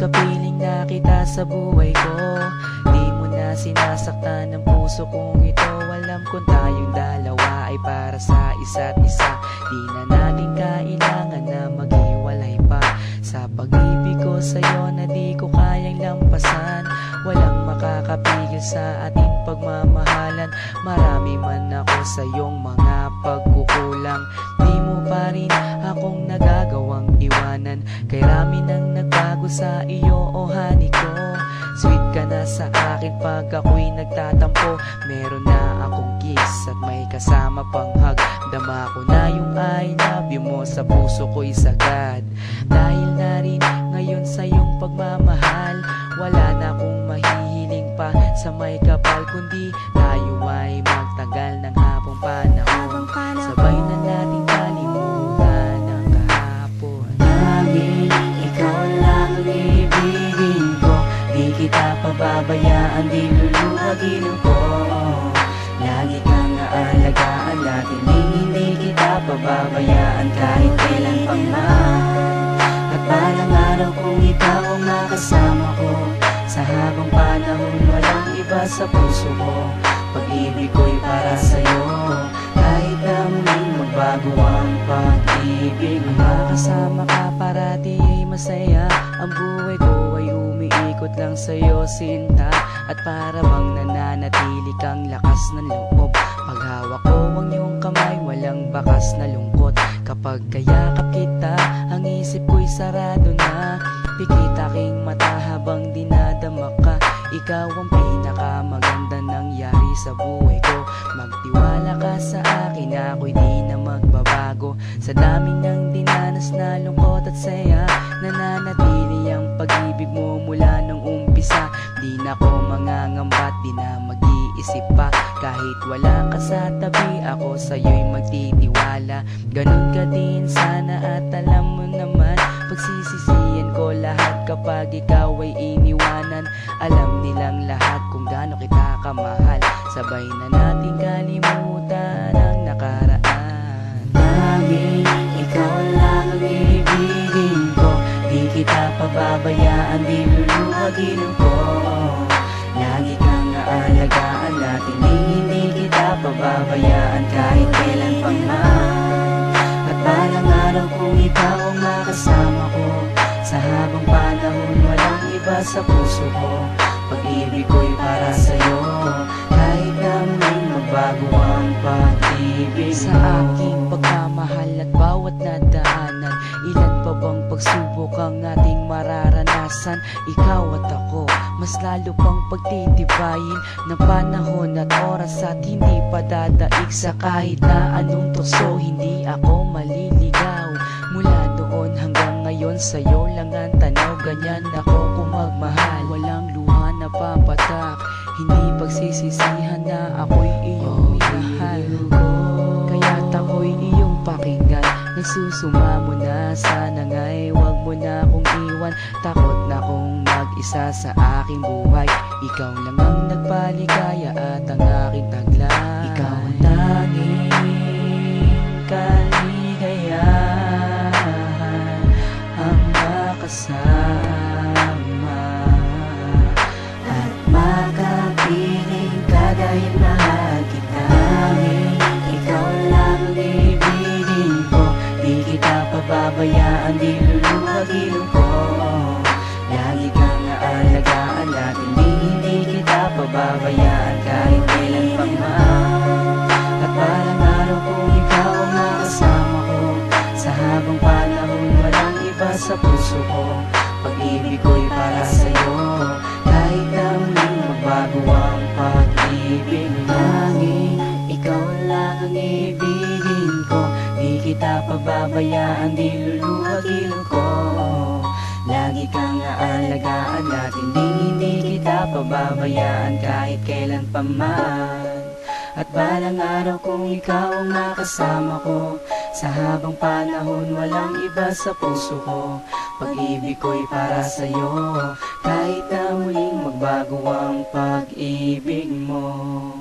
kapiling na kita sa buhay ko. Di mo na sinasaktan ng puso kong ito. Alam kong tayong dalawa ay para sa isa't isa. Di na natin kailangan na maghiwalay pa. Sa pag-ibig ko sa'yo na di ko kayang lampasan. Walang makakapigil sa ating pagmamahalan. Marami man ako sa iyong mga pagkukulang, di mo pa rin akong nagagawang iwanan. Kay rami nang nagbago sa iyo, oh honey ko. Sweet ka na sa akin pag ako'y nagtatampo. Meron na akong kiss at may kasama pang hug. Dama ko na yung I love you mo sa puso ko'y sagad. Dahil na rin ngayon sa iyong pagmamahal, wala na akong mahihiling pa sa may kapal, kundi tayo ay magtagal ng habang panahon. Sabay na nating kalimutan ang kahapon. Laging ikaw lang ang ibigin ko. Di kita pababayaan, di luluhagin ko. Lagi kang aalagaan natin, hindi kita pababayaan kahit kailan pang man. At balang araw kung ikaw ang makasama ko, sa habang panahon walang iba sa puso ko. Pag-ibig ko'y para sa'yo, kahit na muling magbago ang pag-ibig mo. Kasama ka parati ay masaya. Ang buhay ko ay umiikot lang sa'yo, sinta. At para bang nananatili kang lakas ng loob. Paghawak ko ang iyong kamay, walang bakas na lungkot. Kapag kayakap kita, ang isip ko'y sarado na. Pikit aking mata habang dinadama ka. Ikaw ang pinakamaganda nangyari sa buhay ko. Magtiwala ka sa akin, ako'y di na magbabago. Sa daming ng dinanas na lungkot at saya, nananatili ang pag-ibig mo mula nung umpisa. Di na ko mangangamba at di na mag-iisip pa. Kahit wala ka sa tabi, ako sa'yo'y magtitiwala. Ganun ka din sana at alam mo naman, pagsisisihan ko lahat kapag ikaw ay iniwanan. Alam nilang lahat kung gaano kita kamahal. Sabay na nating kalimutan ang nakaraan. Laging ikaw lang ang ibigin ko. Di kita pababayaan, di luluhagin ko. Lagi kang aalagaan natin, hindi kita pababayaan kahit kailan pang man. At balang araw kung ikaw ang makasama ko, sa habang panahon walang iba sa puso ko. Pag-ibig ko'y para sa'yo, kahit na muling magbago ang pag-ibig mo. Sa aking pagmamahal at bawat nadaanan, ilan pa bang pagsubok ang ating mararanasan? Ikaw at ako, mas lalo pang pagtitibayin ng panahon at oras at hindi pa dadaig sa kahit na anong tukso. Hindi ako maliligaw mula doon hanggang ngayon, sa'yo lang ang tanaw. Ganyan ako kung magmahal, walang luha na papatak. Hindi pagsisisihan na ako'y iyong minahal. Kaya't ako'y iyong pakinggan. Nagsusumamo na, sana nga'y wag mo na akong iwan. Takot na akong mag-isa sa aking buhay. Ikaw lang ang nagpaligaya at ang aking taglay. Ikaw ang tanging kaligayahan, ang makasama at makapiling ka dahil mahal kita. Ikaw lang ang ibigin ko. Di kita pababayaan, di luluhagin ko. Lagi kang aalagaan natin, hindi kita pababayaan kahit kailan pang man. At balang araw kung ikaw ang makasama ko, sa habang panahon walang iba sa puso ko. Pag-ibig ko'y para sa'yo, kahit na muling magbago ang pag-ibig mo. Tanging ikaw lang ang ibigin ko. Di kita pababayaan, di luluhagin ko. Lagi kang aalagaan natin, hindi kita pababayaan kahit kailan pa man. At balang araw kung ikaw ang makasama ko, sa habang panahon walang iba sa puso ko. Pag-ibig ko'y para sa'yo, kahit na muling magbago ang pag-ibig mo.